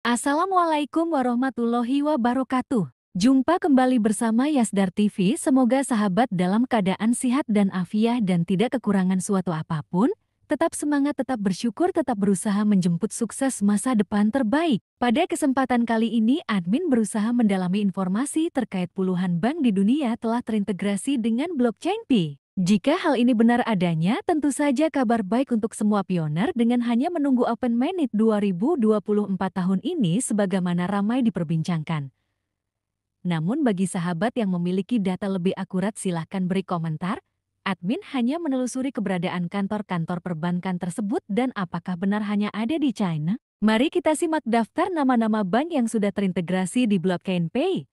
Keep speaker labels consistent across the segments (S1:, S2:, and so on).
S1: Assalamualaikum warahmatullahi wabarakatuh. Jumpa kembali bersama Yasdar TV. Semoga sahabat dalam keadaan sehat dan afiat dan tidak kekurangan suatu apapun. Tetap semangat, tetap bersyukur, tetap berusaha menjemput sukses masa depan terbaik. Pada kesempatan kali ini, admin berusaha mendalami informasi terkait puluhan bank di dunia telah terintegrasi dengan blockchain Pi. Jika hal ini benar adanya, tentu saja kabar baik untuk semua pioner dengan hanya menunggu Open Mainnet 2024 tahun ini sebagaimana ramai diperbincangkan. Namun bagi sahabat yang memiliki data lebih akurat silahkan beri komentar. Admin hanya menelusuri keberadaan kantor-kantor perbankan tersebut dan apakah benar hanya ada di China. Mari kita simak daftar nama-nama bank yang sudah terintegrasi di blockchain Pay.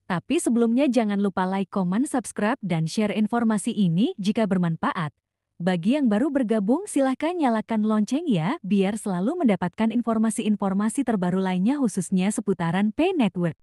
S1: Tapi sebelumnya jangan lupa like, comment, subscribe, dan share informasi ini jika bermanfaat. Bagi yang baru bergabung silahkan nyalakan lonceng ya, biar selalu mendapatkan informasi-informasi terbaru lainnya khususnya seputaran Pay Network.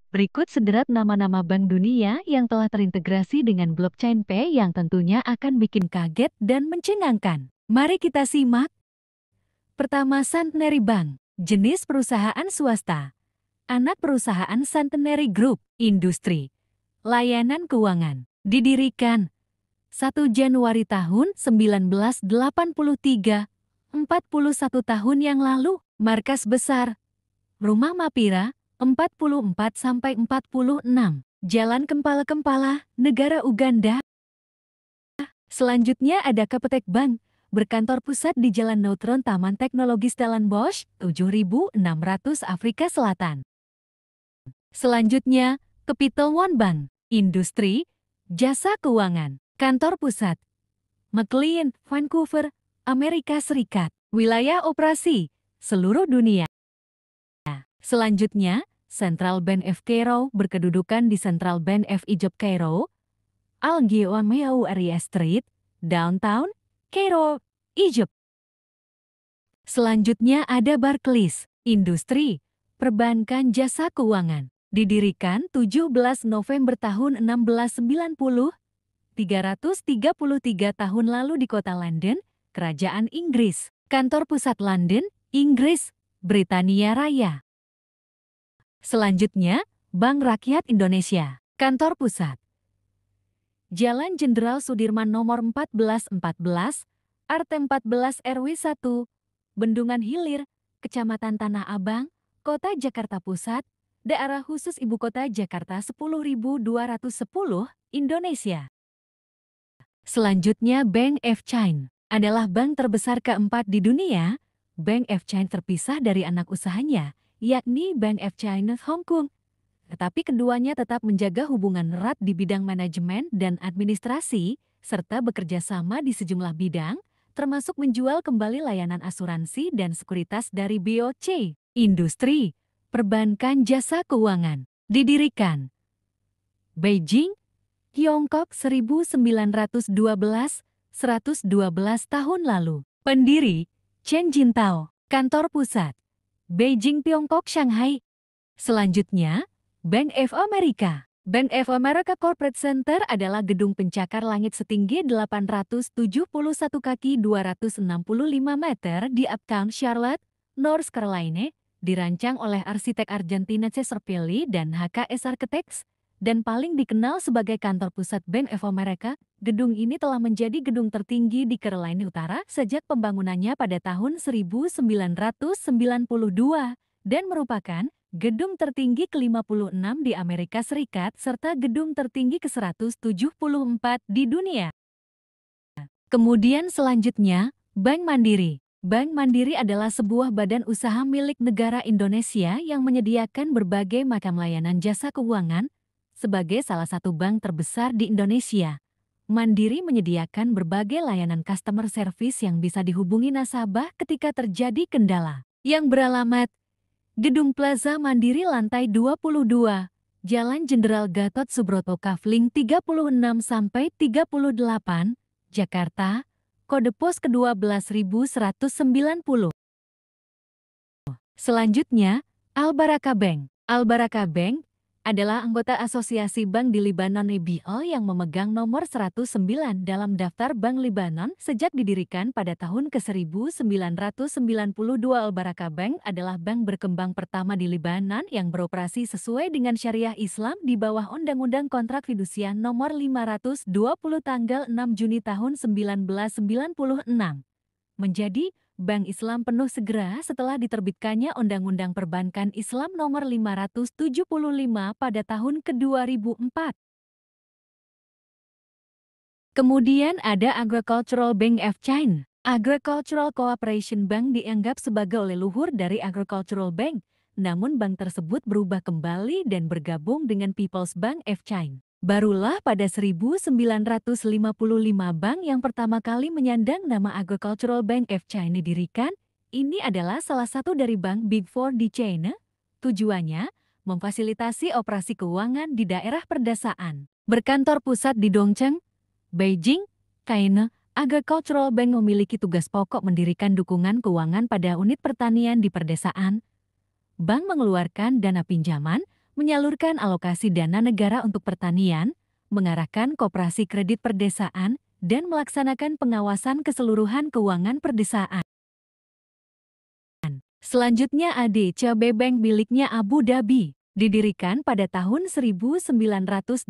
S1: Berikut sederat nama-nama bank dunia yang telah terintegrasi dengan blockchain Pay yang tentunya akan bikin kaget dan mencengangkan. Mari kita simak. Pertama, Centenary Bank, jenis perusahaan swasta. Anak perusahaan Centenary Group, industri, layanan keuangan, didirikan 1 Januari tahun 1983, 41 tahun yang lalu, markas besar, Rumah Mapira, 44-46, Jalan Kempala-Kempala, negara Uganda. Selanjutnya ada Capitec Bank, berkantor pusat di Jalan Neutron Taman Teknologi Stellenbosch, 7.600 Afrika Selatan. Selanjutnya, Capital One Bank, industri, jasa keuangan, kantor pusat, McLean, Vancouver, Amerika Serikat, wilayah operasi, seluruh dunia. Selanjutnya, Central Bank of Cairo berkedudukan di Central Bank of Egypt Cairo, Al-Gheoameu Area Street, Downtown, Cairo, Egypt. Selanjutnya ada Barclays, industri, perbankan jasa keuangan, didirikan 17 November tahun 1690, 333 tahun lalu di kota London, Kerajaan Inggris, kantor pusat London, Inggris, Britania Raya. Selanjutnya, Bank Rakyat Indonesia, kantor pusat, Jalan Jenderal Sudirman nomor 1414, RT 14 RW 1, Bendungan Hilir, Kecamatan Tanah Abang, Kota Jakarta Pusat, Daerah Khusus Ibu Kota Jakarta 10.210, Indonesia. Selanjutnya Bank of China, adalah bank terbesar keempat di dunia. Bank of China terpisah dari anak usahanya, yakni Bank of China Hong Kong. Tetapi keduanya tetap menjaga hubungan erat di bidang manajemen dan administrasi, serta bekerja sama di sejumlah bidang, termasuk menjual kembali layanan asuransi dan sekuritas dari BOC. Industri, perbankan jasa keuangan, didirikan Beijing, Tiongkok 1912, 112 tahun lalu. Pendiri, Chen Jintao, kantor pusat, Beijing, Tiongkok, Shanghai. Selanjutnya, Bank of America. Bank of America Corporate Center adalah gedung pencakar langit setinggi 871 kaki 265 meter di Uptown Charlotte, North Carolina, dirancang oleh arsitek Argentina Cesar Pelli dan HKS Architects, dan paling dikenal sebagai kantor pusat Bank of America. Gedung ini telah menjadi gedung tertinggi di Carolina Utara sejak pembangunannya pada tahun 1992 dan merupakan gedung tertinggi ke-56 di Amerika Serikat serta gedung tertinggi ke-174 di dunia. Kemudian selanjutnya, Bank Mandiri. Bank Mandiri adalah sebuah badan usaha milik negara Indonesia yang menyediakan berbagai macam layanan jasa keuangan sebagai salah satu bank terbesar di Indonesia. Mandiri menyediakan berbagai layanan customer service yang bisa dihubungi nasabah ketika terjadi kendala. Yang beralamat Gedung Plaza Mandiri lantai 22, Jalan Jenderal Gatot Subroto Kafling 36-38, Jakarta, kode pos ke-12.190. Selanjutnya, Al Baraka Bank. Al Baraka Bank adalah anggota Asosiasi Bank di Libanon (ABL) yang memegang nomor 109 dalam daftar Bank Libanon sejak didirikan pada tahun ke-1992. Al Baraka Bank adalah bank berkembang pertama di Libanon yang beroperasi sesuai dengan syariah Islam di bawah Undang-Undang Kontrak Fidusia nomor 520 tanggal 6 Juni tahun 1996. Menjadi Bank Islam penuh segera setelah diterbitkannya Undang-Undang Perbankan Islam Nomor 575 pada tahun ke-2004. Kemudian ada Agricultural Bank of China. Agricultural Cooperation Bank dianggap sebagai leluhur dari Agricultural Bank, namun bank tersebut berubah kembali dan bergabung dengan People's Bank of China. Barulah pada 1955 bank yang pertama kali menyandang nama Agricultural Bank of China didirikan. Ini adalah salah satu dari bank Big Four di China. Tujuannya memfasilitasi operasi keuangan di daerah perdesaan. Berkantor pusat di Dongcheng, Beijing, China, Agricultural Bank memiliki tugas pokok mendirikan dukungan keuangan pada unit pertanian di perdesaan. Bank mengeluarkan dana pinjaman, menyalurkan alokasi dana negara untuk pertanian, mengarahkan koperasi kredit perdesaan, dan melaksanakan pengawasan keseluruhan keuangan perdesaan. Selanjutnya ADCB Bank miliknya Abu Dhabi, didirikan pada tahun 1985.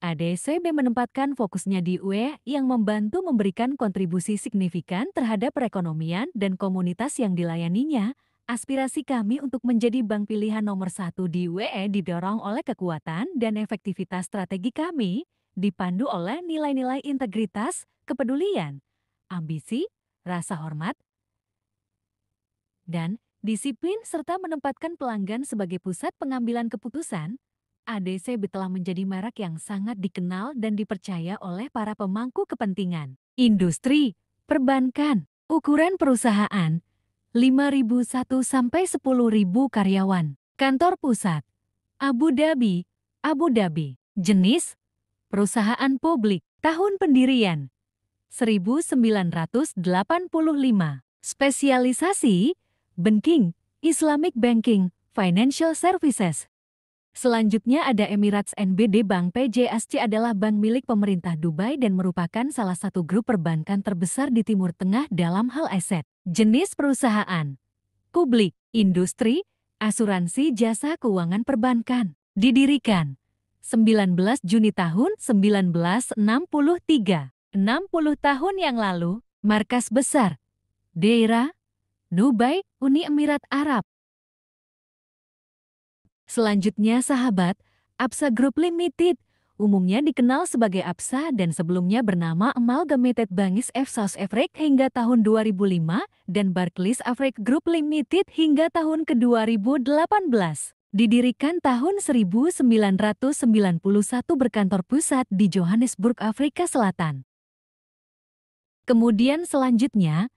S1: ADCB menempatkan fokusnya di UE yang membantu memberikan kontribusi signifikan terhadap perekonomian dan komunitas yang dilayaninya. Aspirasi kami untuk menjadi bank pilihan nomor 1 di UE didorong oleh kekuatan dan efektivitas strategi kami, dipandu oleh nilai-nilai integritas, kepedulian, ambisi, rasa hormat, dan disiplin serta menempatkan pelanggan sebagai pusat pengambilan keputusan. ADCB telah menjadi merek yang sangat dikenal dan dipercaya oleh para pemangku kepentingan. Industri, perbankan, ukuran perusahaan, 5.001 sampai 10.000 karyawan. Kantor pusat, Abu Dhabi, Abu Dhabi. Jenis, perusahaan publik. Tahun pendirian, 1985. Spesialisasi, banking, Islamic banking, financial services. Selanjutnya ada Emirates NBD. Bank PJSC adalah bank milik pemerintah Dubai dan merupakan salah satu grup perbankan terbesar di Timur Tengah dalam hal aset. Jenis perusahaan, publik, industri, asuransi jasa keuangan perbankan. Didirikan 19 Juni tahun 1963. 60 tahun yang lalu, markas besar, daerah, Dubai, Uni Emirat Arab. Selanjutnya sahabat, Absa Group Limited, umumnya dikenal sebagai Absa dan sebelumnya bernama Amalgamated Banks of South Africa hingga tahun 2005 dan Barclays Africa Group Limited hingga tahun ke-2018. Didirikan tahun 1991 berkantor pusat di Johannesburg, Afrika Selatan. Kemudian selanjutnya,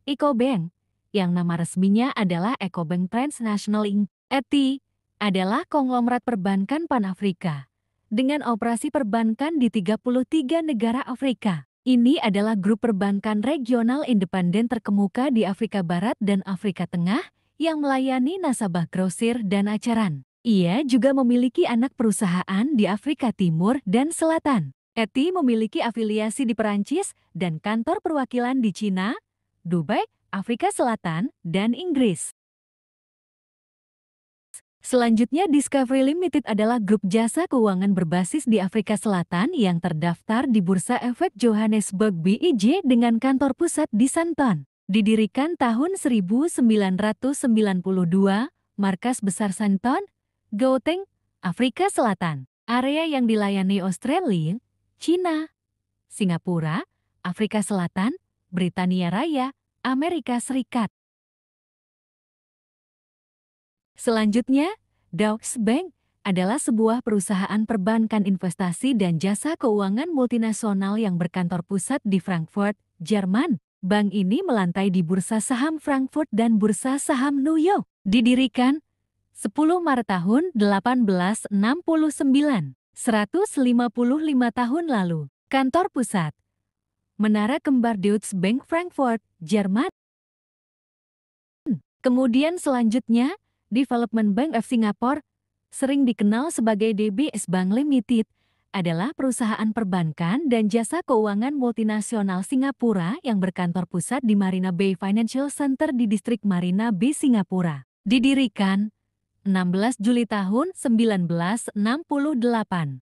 S1: Ecobank, yang nama resminya adalah Ecobank Transnational Inc. (ETI), adalah konglomerat perbankan Pan-Afrika dengan operasi perbankan di 33 negara Afrika. Ini adalah grup perbankan regional independen terkemuka di Afrika Barat dan Afrika Tengah yang melayani nasabah grosir dan acaran. Ia juga memiliki anak perusahaan di Afrika Timur dan Selatan. ETI memiliki afiliasi di Perancis dan kantor perwakilan di Cina, Dubai, Afrika Selatan, dan Inggris. Selanjutnya, Discovery Limited adalah grup jasa keuangan berbasis di Afrika Selatan yang terdaftar di Bursa Efek Johannesburg (BEJ) dengan kantor pusat di Sandton. Didirikan tahun 1992, markas besar Sandton, Gauteng, Afrika Selatan. Area yang dilayani Australia, China, Singapura, Afrika Selatan, Britania Raya, Amerika Serikat. Selanjutnya, Deutsche Bank adalah sebuah perusahaan perbankan investasi dan jasa keuangan multinasional yang berkantor pusat di Frankfurt, Jerman. Bank ini melantai di Bursa Saham Frankfurt dan Bursa Saham New York. Didirikan 10 Maret tahun 1869, 155 tahun lalu. Kantor pusat Menara Kembar Deutsche Bank Frankfurt, Jerman. Kemudian selanjutnya, Development Bank of Singapore, sering dikenal sebagai DBS Bank Limited, adalah perusahaan perbankan dan jasa keuangan multinasional Singapura yang berkantor pusat di Marina Bay Financial Center di distrik Marina Bay, Singapura. Didirikan 16 Juli tahun 1968, 55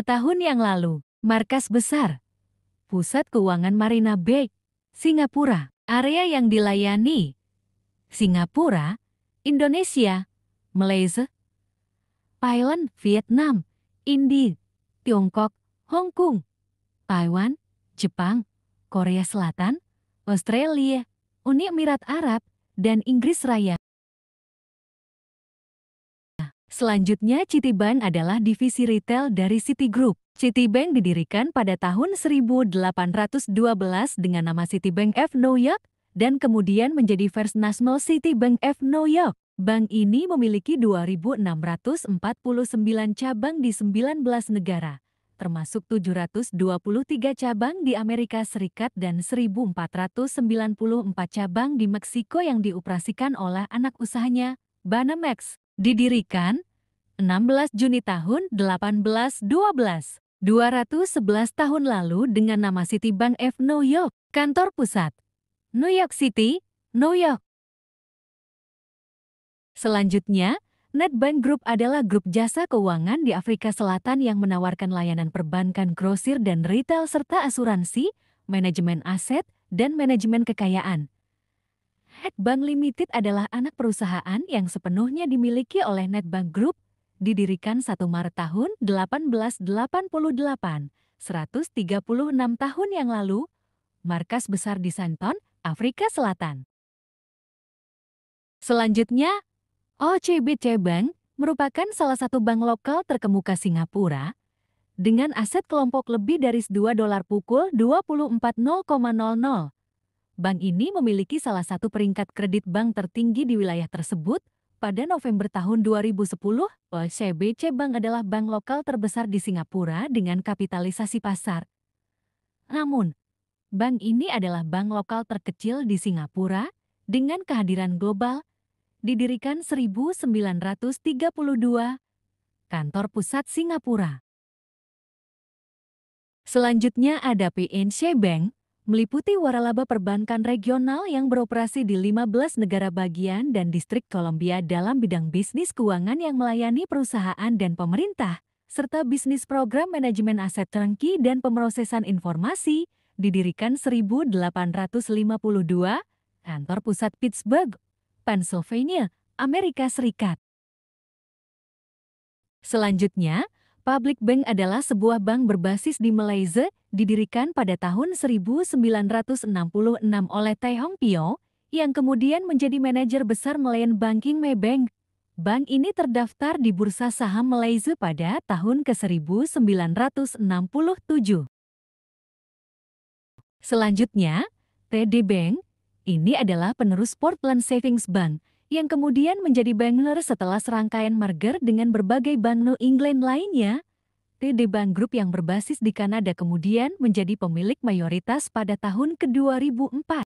S1: tahun yang lalu. Markas besar Pusat Keuangan Marina Bay, Singapura. Area yang dilayani Singapura, Indonesia, Malaysia, Thailand, Vietnam, India, Tiongkok, Hong Kong, Taiwan, Jepang, Korea Selatan, Australia, Uni Emirat Arab, dan Inggris Raya. Selanjutnya, Citibank adalah divisi retail dari Citigroup. Citibank didirikan pada tahun 1812 dengan nama Citibank of New York dan kemudian menjadi First National Citibank of New York. Bank ini memiliki 2.649 cabang di 19 negara, termasuk 723 cabang di Amerika Serikat dan 1.494 cabang di Meksiko yang dioperasikan oleh anak usahanya, Banamex. Didirikan 16 Juni tahun 1812, 211 tahun lalu dengan nama Citibank of New York. Kantor pusat New York City, New York. Selanjutnya, Nedbank Group adalah grup jasa keuangan di Afrika Selatan yang menawarkan layanan perbankan grosir dan retail serta asuransi, manajemen aset, dan manajemen kekayaan. Nedbank Limited adalah anak perusahaan yang sepenuhnya dimiliki oleh Nedbank Group, didirikan 1 Maret tahun 1888, 136 tahun yang lalu, markas besar di Sandton, Afrika Selatan. Selanjutnya, OCBC Bank merupakan salah satu bank lokal terkemuka Singapura, dengan aset kelompok lebih dari $2 pukul 24.00. Bank ini memiliki salah satu peringkat kredit bank tertinggi di wilayah tersebut. Pada November tahun 2010, OCBC Bank adalah bank lokal terbesar di Singapura dengan kapitalisasi pasar. Namun, bank ini adalah bank lokal terkecil di Singapura dengan kehadiran global, didirikan 1932, kantor pusat Singapura. Selanjutnya ada PNC Bank, meliputi waralaba perbankan regional yang beroperasi di 15 negara bagian dan distrik Columbia dalam bidang bisnis keuangan yang melayani perusahaan dan pemerintah, serta bisnis program manajemen aset turnkey dan pemrosesan informasi, didirikan 1852, kantor pusat Pittsburgh, Pennsylvania, Amerika Serikat. Selanjutnya, Public Bank adalah sebuah bank berbasis di Malaysia, didirikan pada tahun 1966 oleh Tai Hong Pio, yang kemudian menjadi manajer besar Malayan Banking Maybank. Bank ini terdaftar di Bursa Saham Malaysia pada tahun ke-1967. Selanjutnya, TD Bank, ini adalah penerus Portland Savings Bank, yang kemudian menjadi Bankner setelah serangkaian merger dengan berbagai bank New England lainnya. TD Bank Group yang berbasis di Kanada kemudian menjadi pemilik mayoritas pada tahun ke-2004.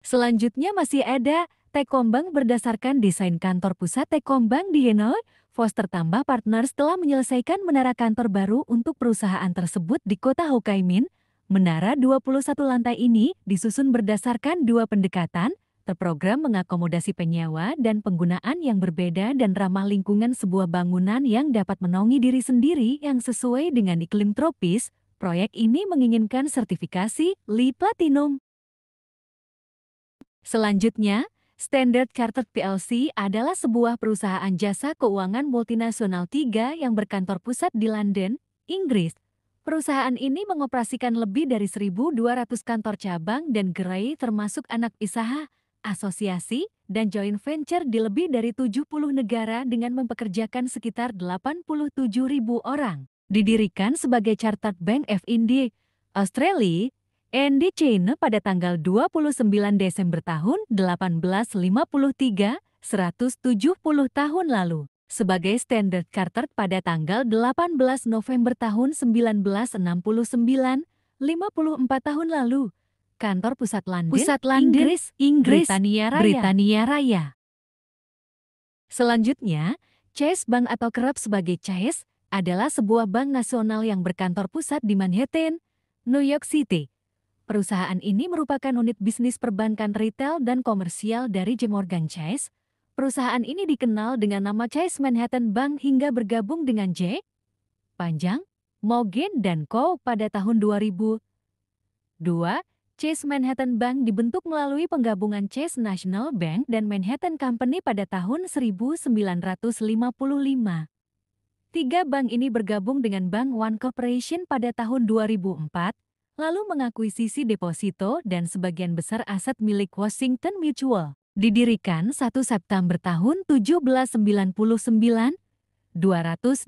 S1: Selanjutnya masih ada Techcombank berdasarkan desain kantor pusat Techcombank di Hanoi. Foster tambah Partners telah menyelesaikan menara kantor baru untuk perusahaan tersebut di kota Ho Chi Minh. Menara 21 lantai ini disusun berdasarkan dua pendekatan, terprogram mengakomodasi penyewa dan penggunaan yang berbeda dan ramah lingkungan sebuah bangunan yang dapat menaungi diri sendiri yang sesuai dengan iklim tropis. Proyek ini menginginkan sertifikasi LEED Platinum. Selanjutnya, Standard Chartered PLC adalah sebuah perusahaan jasa keuangan multinasional yang berkantor pusat di London, Inggris. Perusahaan ini mengoperasikan lebih dari 1.200 kantor cabang dan gerai termasuk anak usaha, asosiasi, dan joint venture di lebih dari 70 negara dengan mempekerjakan sekitar 87.000 orang. Didirikan sebagai Chartered Bank of India, Australia, and China pada tanggal 29 Desember tahun 1853, 170 tahun lalu. Sebagai Standard Chartered pada tanggal 18 November tahun 1969, 54 tahun lalu. Kantor pusat London, Inggris, Britania Raya. Selanjutnya, Chase Bank atau kerap sebagai Chase adalah sebuah bank nasional yang berkantor pusat di Manhattan, New York City. Perusahaan ini merupakan unit bisnis perbankan retail dan komersial dari J. Morgan Chase. Perusahaan ini dikenal dengan nama Chase Manhattan Bank hingga bergabung dengan J. Panjang, Morgan dan Co. pada tahun 2002. Chase Manhattan Bank dibentuk melalui penggabungan Chase National Bank dan Manhattan Company pada tahun 1955. Tiga bank ini bergabung dengan Bank One Corporation pada tahun 2004, lalu mengakuisisi deposito dan sebagian besar aset milik Washington Mutual. Didirikan 1 September tahun 1799, 224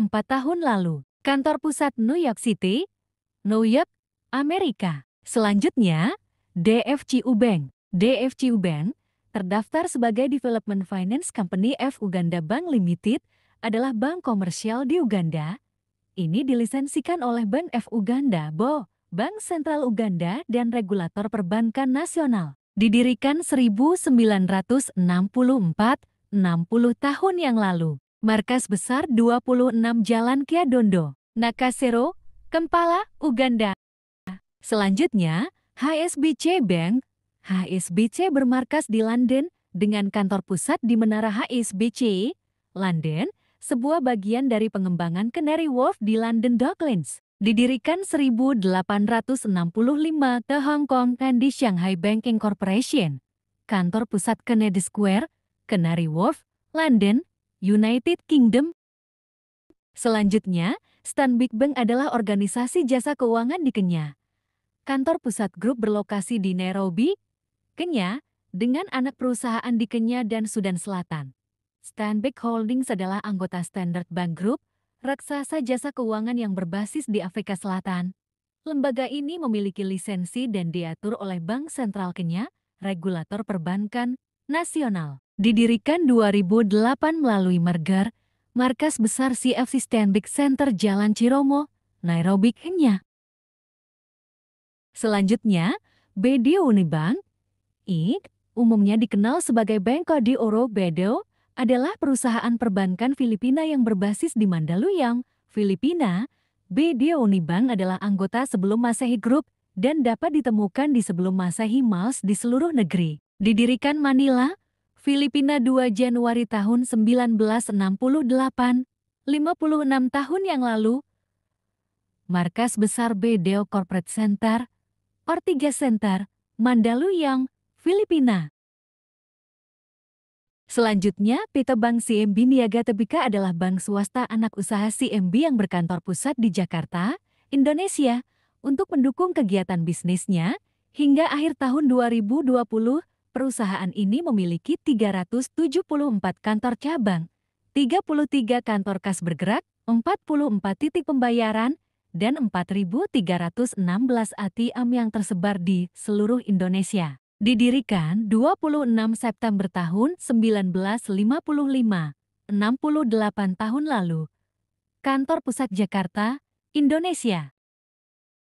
S1: tahun lalu. Kantor pusat New York City, New York, Amerika. Selanjutnya, DFCU Bank. DFCU Bank, terdaftar sebagai Development Finance Company of Uganda Bank Limited, adalah bank komersial di Uganda. Ini dilisensikan oleh Bank of Uganda, BO, Bank Sentral Uganda dan Regulator Perbankan Nasional. Didirikan 1964, 60 tahun yang lalu. Markas besar 26 Jalan Kyadondo, Nakasero, Kampala, Uganda. Selanjutnya, HSBC Bank. HSBC bermarkas di London dengan kantor pusat di Menara HSBC, London, sebuah bagian dari pengembangan Canary Wharf di London Docklands. Didirikan 1865 ke Hong Kong dan di Shanghai Banking Corporation. Kantor pusat Kennedy Square, Canary Wharf, London, United Kingdom. Selanjutnya, Stanbic Bank adalah organisasi jasa keuangan di Kenya. Kantor pusat grup berlokasi di Nairobi, Kenya, dengan anak perusahaan di Kenya dan Sudan Selatan. Stanbic Holdings adalah anggota Standard Bank Group, raksasa jasa keuangan yang berbasis di Afrika Selatan. Lembaga ini memiliki lisensi dan diatur oleh Bank Sentral Kenya, regulator perbankan nasional. Didirikan 2008 melalui merger, markas besar CFC Stanbic Center Jalan Ciromo, Nairobi, Kenya. Selanjutnya, BDO Unibank, Inc., umumnya dikenal sebagai Banco de Oro BDO, adalah perusahaan perbankan Filipina yang berbasis di Mandaluyong, Filipina. BDO Unibank adalah anggota sebelum Masehi Group dan dapat ditemukan di sebelum Masehi Malls di seluruh negeri. Didirikan Manila, Filipina 2 Januari tahun 1968, 56 tahun yang lalu. Markas besar BDO Corporate Center, Ortigas Center, Mandaluyong, Filipina. Selanjutnya, PT Bank CMB Niaga Tbk adalah bank swasta anak usaha CMB yang berkantor pusat di Jakarta, Indonesia, untuk mendukung kegiatan bisnisnya. Hingga akhir tahun 2020, perusahaan ini memiliki 374 kantor cabang, 33 kantor kas bergerak, 44 titik pembayaran, dan 4.316 ATM yang tersebar di seluruh Indonesia. Didirikan 26 September tahun 1955, 68 tahun lalu. Kantor pusat Jakarta, Indonesia.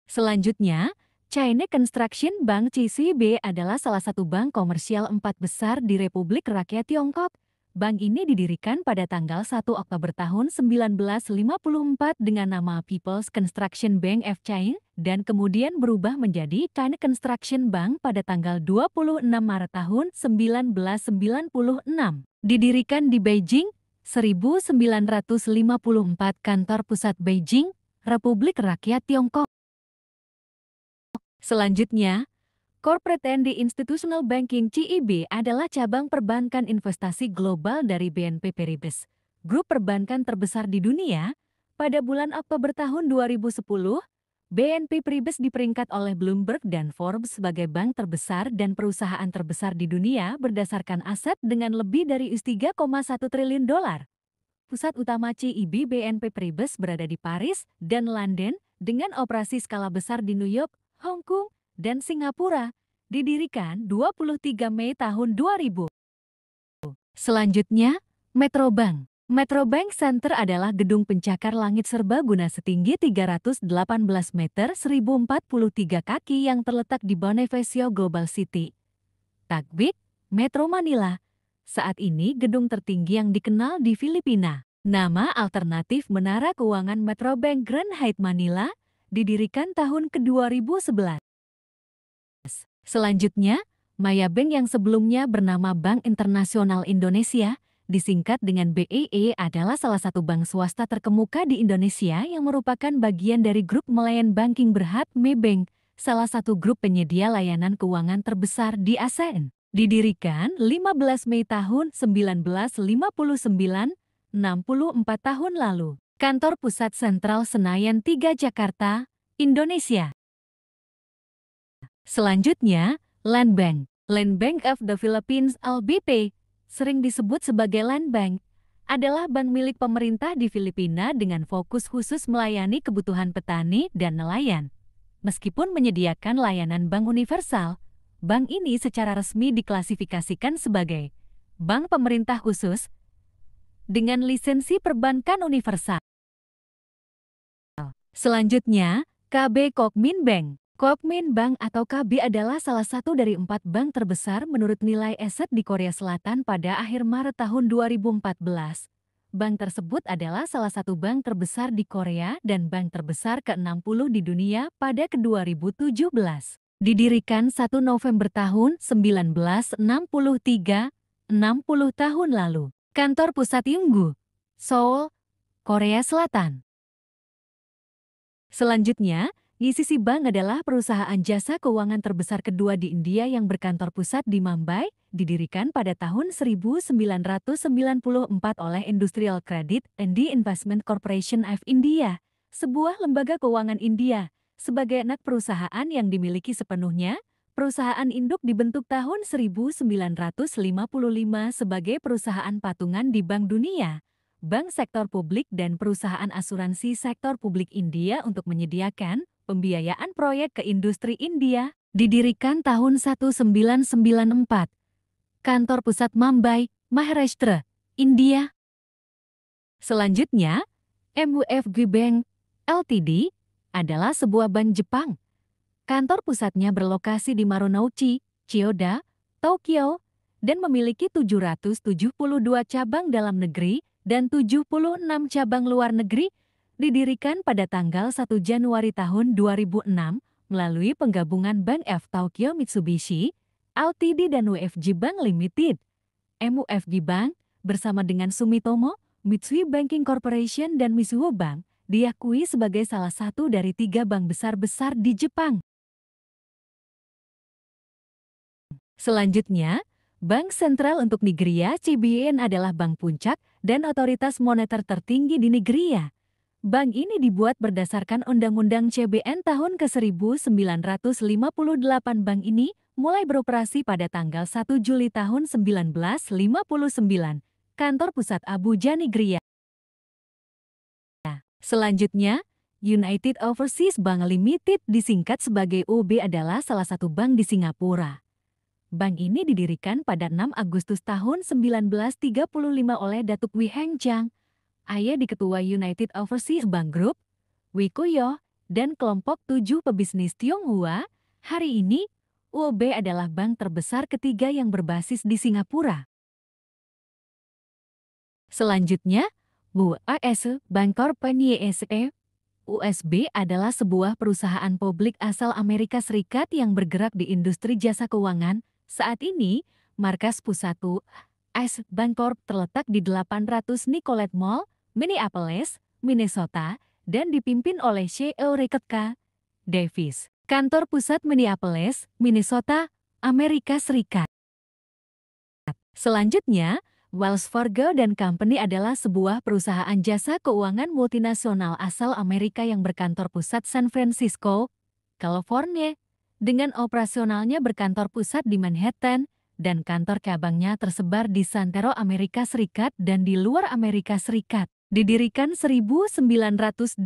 S1: Selanjutnya, China Construction Bank (CCB) adalah salah satu bank komersial 4 besar di Republik Rakyat Tiongkok. Bank ini didirikan pada tanggal 1 Oktober tahun 1954 dengan nama People's Construction Bank of China dan kemudian berubah menjadi China Construction Bank pada tanggal 26 Maret tahun 1996. Didirikan di Beijing, 1954 kantor pusat Beijing, Republik Rakyat Tiongkok. Selanjutnya, Corporate and Institutional Banking (CIB) adalah cabang perbankan investasi global dari BNP Paribas, grup perbankan terbesar di dunia. Pada bulan Oktober tahun 2010, BNP Paribas diperingkat oleh Bloomberg dan Forbes sebagai bank terbesar dan perusahaan terbesar di dunia berdasarkan aset dengan lebih dari US$3,1 triliun. Pusat utama CIB BNP Paribas berada di Paris dan London dengan operasi skala besar di New York, Hong Kong, dan Singapura. Didirikan 23 Mei tahun 2000. Selanjutnya, Metrobank. Metrobank Center adalah gedung pencakar langit serbaguna setinggi 318 meter 1043 kaki yang terletak di Bonifacio Global City, Taguig, Metro Manila. Saat ini gedung tertinggi yang dikenal di Filipina. Nama alternatif Menara Keuangan Metrobank Grand Hyatt Manila didirikan tahun ke-2011. Selanjutnya, Maya Bank yang sebelumnya bernama Bank Internasional Indonesia, disingkat dengan BII adalah salah satu bank swasta terkemuka di Indonesia yang merupakan bagian dari grup Malayan Banking Berhad Maybank, salah satu grup penyedia layanan keuangan terbesar di ASEAN. Didirikan 15 Mei tahun 1959, 64 tahun lalu. Kantor Pusat Sentral Senayan 3 Jakarta, Indonesia. Selanjutnya, Land Bank. Land Bank of the Philippines (LBP), sering disebut sebagai Land Bank, adalah bank milik pemerintah di Filipina dengan fokus khusus melayani kebutuhan petani dan nelayan. Meskipun menyediakan layanan bank universal, bank ini secara resmi diklasifikasikan sebagai bank pemerintah khusus dengan lisensi perbankan universal. Selanjutnya, KB Kokmin Bank. Kokmin Bank atau KB adalah salah satu dari 4 bank terbesar menurut nilai aset di Korea Selatan pada akhir Maret tahun 2014. Bank tersebut adalah salah satu bank terbesar di Korea dan bank terbesar ke-60 di dunia pada ke-2017. Didirikan 1 November tahun 1963, 60 tahun lalu. Kantor pusat Yunggu, Seoul, Korea Selatan. Selanjutnya, GCC Bank adalah perusahaan jasa keuangan terbesar kedua di India yang berkantor pusat di Mumbai, didirikan pada tahun 1994 oleh Industrial Credit and Investment Corporation of India, sebuah lembaga keuangan India. Sebagai anak perusahaan yang dimiliki sepenuhnya, perusahaan induk dibentuk tahun 1955 sebagai perusahaan patungan di Bank Dunia, Bank Sektor Publik dan perusahaan asuransi sektor publik India untuk menyediakan pembiayaan proyek ke industri India, didirikan tahun 1994. Kantor pusat Mumbai, Maharashtra, India. Selanjutnya, MUFG Bank Ltd. adalah sebuah bank Jepang. Kantor pusatnya berlokasi di Marunouchi, Chiyoda, Tokyo, dan memiliki 772 cabang dalam negeri dan 76 cabang luar negeri. Didirikan pada tanggal 1 Januari tahun 2006 melalui penggabungan Bank of Tokyo Mitsubishi Ltd dan UFG Bank Limited. MUFG Bank bersama dengan Sumitomo, Mitsui Banking Corporation dan Mizuho Bank diakui sebagai salah satu dari 3 bank besar di Jepang. Selanjutnya, Bank Sentral untuk Nigeria CBN adalah bank puncak dan otoritas moneter tertinggi di Nigeria. Bank ini dibuat berdasarkan Undang-Undang CBN tahun ke-1958. Bank ini mulai beroperasi pada tanggal 1 Juli tahun 1959. Kantor pusat Abuja, Nigeria. Selanjutnya, United Overseas Bank Limited disingkat sebagai UOB adalah salah satu bank di Singapura. Bank ini didirikan pada 6 Agustus tahun 1935 oleh Datuk Wee Heng Chang, ayah di Ketua United Overseas Bank Group, Wee Kuyo, dan kelompok 7 pebisnis Tionghoa. Hari ini, UOB adalah bank terbesar ketiga yang berbasis di Singapura. Selanjutnya, US Bancorp NYSE. USB adalah sebuah perusahaan publik asal Amerika Serikat yang bergerak di industri jasa keuangan. Saat ini, markas pusat US Bancorp terletak di 800 Nicollet Mall, Minneapolis, Minnesota, dan dipimpin oleh CEO Rickett K. Davis. Kantor pusat Minneapolis, Minnesota, Amerika Serikat. Selanjutnya, Wells Fargo dan Company adalah sebuah perusahaan jasa keuangan multinasional asal Amerika yang berkantor pusat San Francisco, California, dengan operasionalnya berkantor pusat di Manhattan, dan kantor cabangnya tersebar di santero Amerika Serikat dan di luar Amerika Serikat. Didirikan 1929, 95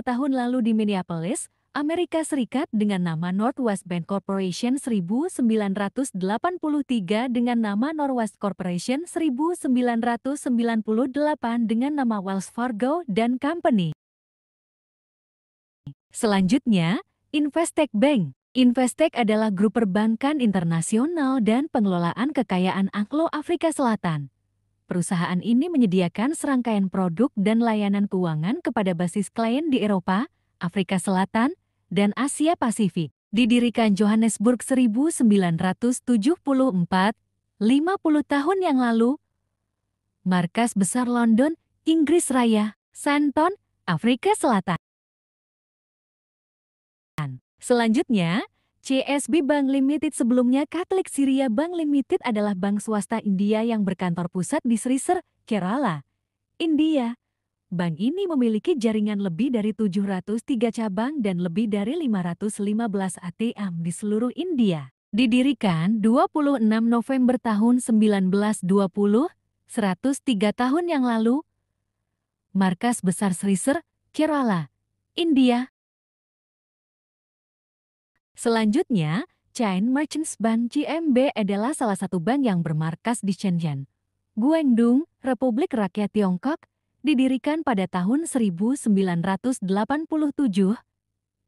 S1: tahun lalu di Minneapolis, Amerika Serikat dengan nama Northwest Bank Corporation 1983 dengan nama Northwest Corporation 1998 dengan nama Wells Fargo dan Company. Selanjutnya, Investec Bank. Investec adalah grup perbankan internasional dan pengelolaan kekayaan Anglo-Afrika Selatan. Perusahaan ini menyediakan serangkaian produk dan layanan keuangan kepada basis klien di Eropa, Afrika Selatan, dan Asia Pasifik. Didirikan Johannesburg 1974, 50 tahun yang lalu. Markas besar London, Inggris Raya, Sandton, Afrika Selatan. Selanjutnya, CSB Bank Limited sebelumnya Catholic Syria Bank Limited adalah bank swasta India yang berkantor pusat di Srisur, Kerala, India. Bank ini memiliki jaringan lebih dari 703 cabang dan lebih dari 515 ATM di seluruh India. Didirikan 26 November tahun 1920, 103 tahun yang lalu. Markas besar Srisur, Kerala, India. Selanjutnya, China Merchants Bank (CMB) adalah salah satu bank yang bermarkas di Shenzhen, Guangdong, Republik Rakyat Tiongkok, didirikan pada tahun 1987.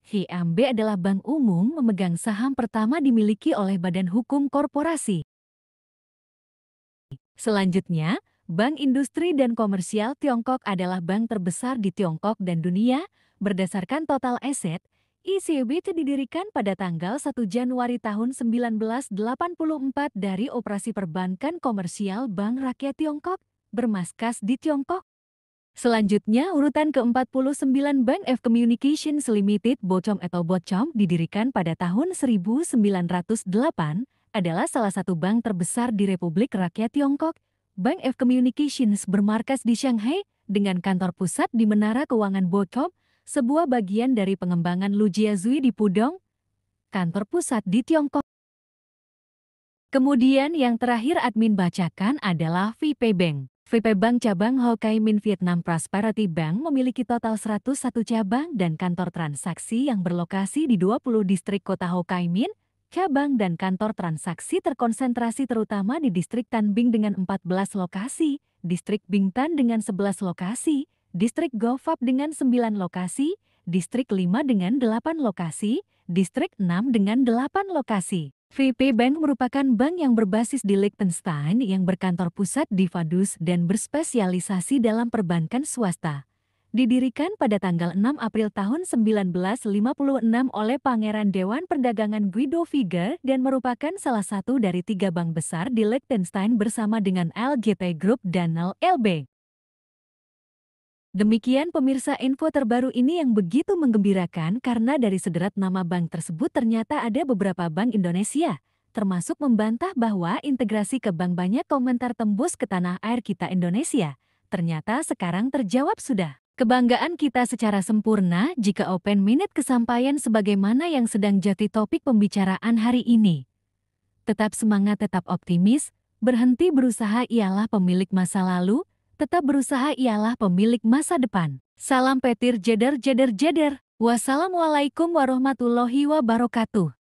S1: CMB adalah bank umum memegang saham pertama dimiliki oleh Badan Hukum Korporasi. Selanjutnya, Bank Industri dan Komersial Tiongkok adalah bank terbesar di Tiongkok dan dunia berdasarkan total aset. ICB didirikan pada tanggal 1 Januari tahun 1984 dari operasi perbankan komersial Bank Rakyat Tiongkok, bermarkas di Tiongkok. Selanjutnya, urutan ke-49 Bank of Communications Limited (Bocom atau Bocom) didirikan pada tahun 1908, adalah salah satu bank terbesar di Republik Rakyat Tiongkok. Bank of Communications bermarkas di Shanghai dengan kantor pusat di Menara Keuangan Bocom, sebuah bagian dari pengembangan Lujiazui di Pudong, kantor pusat di Tiongkok. Kemudian yang terakhir admin bacakan adalah VP Bank. VP Bank cabang Ho Chi Minh Vietnam Prosperity Bank memiliki total 101 cabang dan kantor transaksi yang berlokasi di 20 distrik kota Ho Chi Minh. Cabang dan kantor transaksi terkonsentrasi terutama di distrik Tan Binh dengan 14 lokasi, distrik Binh Tan dengan 11 lokasi, distrik Go Fap dengan 9 lokasi, distrik 5 dengan 8 lokasi, distrik 6 dengan 8 lokasi. VP Bank merupakan bank yang berbasis di Liechtenstein yang berkantor pusat di Vaduz dan berspesialisasi dalam perbankan swasta. Didirikan pada tanggal 6 April tahun 1956 oleh Pangeran Dewan Perdagangan Guido Figer dan merupakan salah satu dari 3 bank besar di Liechtenstein bersama dengan LGT Group dan LLB. Demikian pemirsa info terbaru ini yang begitu menggembirakan karena dari sederat nama bank tersebut ternyata ada beberapa bank Indonesia, termasuk membantah bahwa integrasi ke bank banyak komentar tembus ke tanah air kita Indonesia. Ternyata sekarang terjawab sudah. Kebanggaan kita secara sempurna jika Open Minute kesampaian sebagaimana yang sedang jadi topik pembicaraan hari ini. Tetap semangat, tetap optimis, berhenti berusaha ialah pemilik masa lalu, tetap berusaha ialah pemilik masa depan. Salam petir jeder jeder jeder. Wassalamualaikum warahmatullahi wabarakatuh.